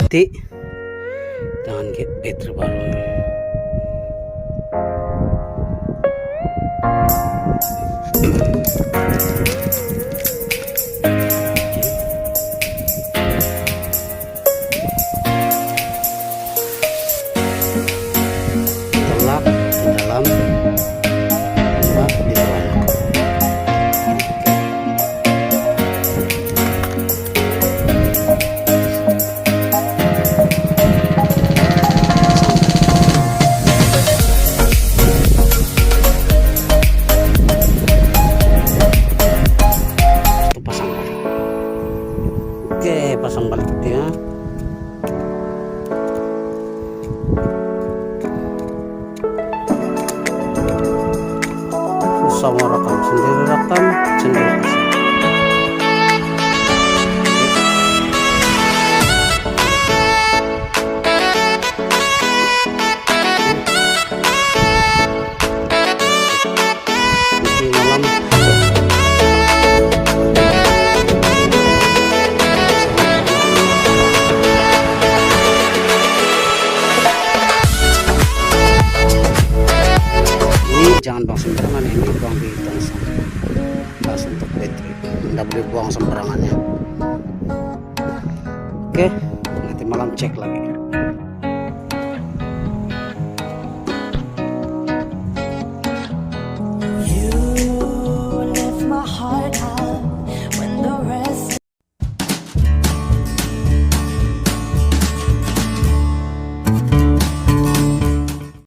ganti dengan bateri baru. Tolak di dalam, tolak di luar. Oke, pasang balik dia. Susah mau rekam, sendiri rekam, sendiri pasang. Di malam jangan buang sembarangan, ini buang di tong sampah. Pas untuk bateri tidak boleh buang sembarangannya. Oke, nanti malam cek lagi.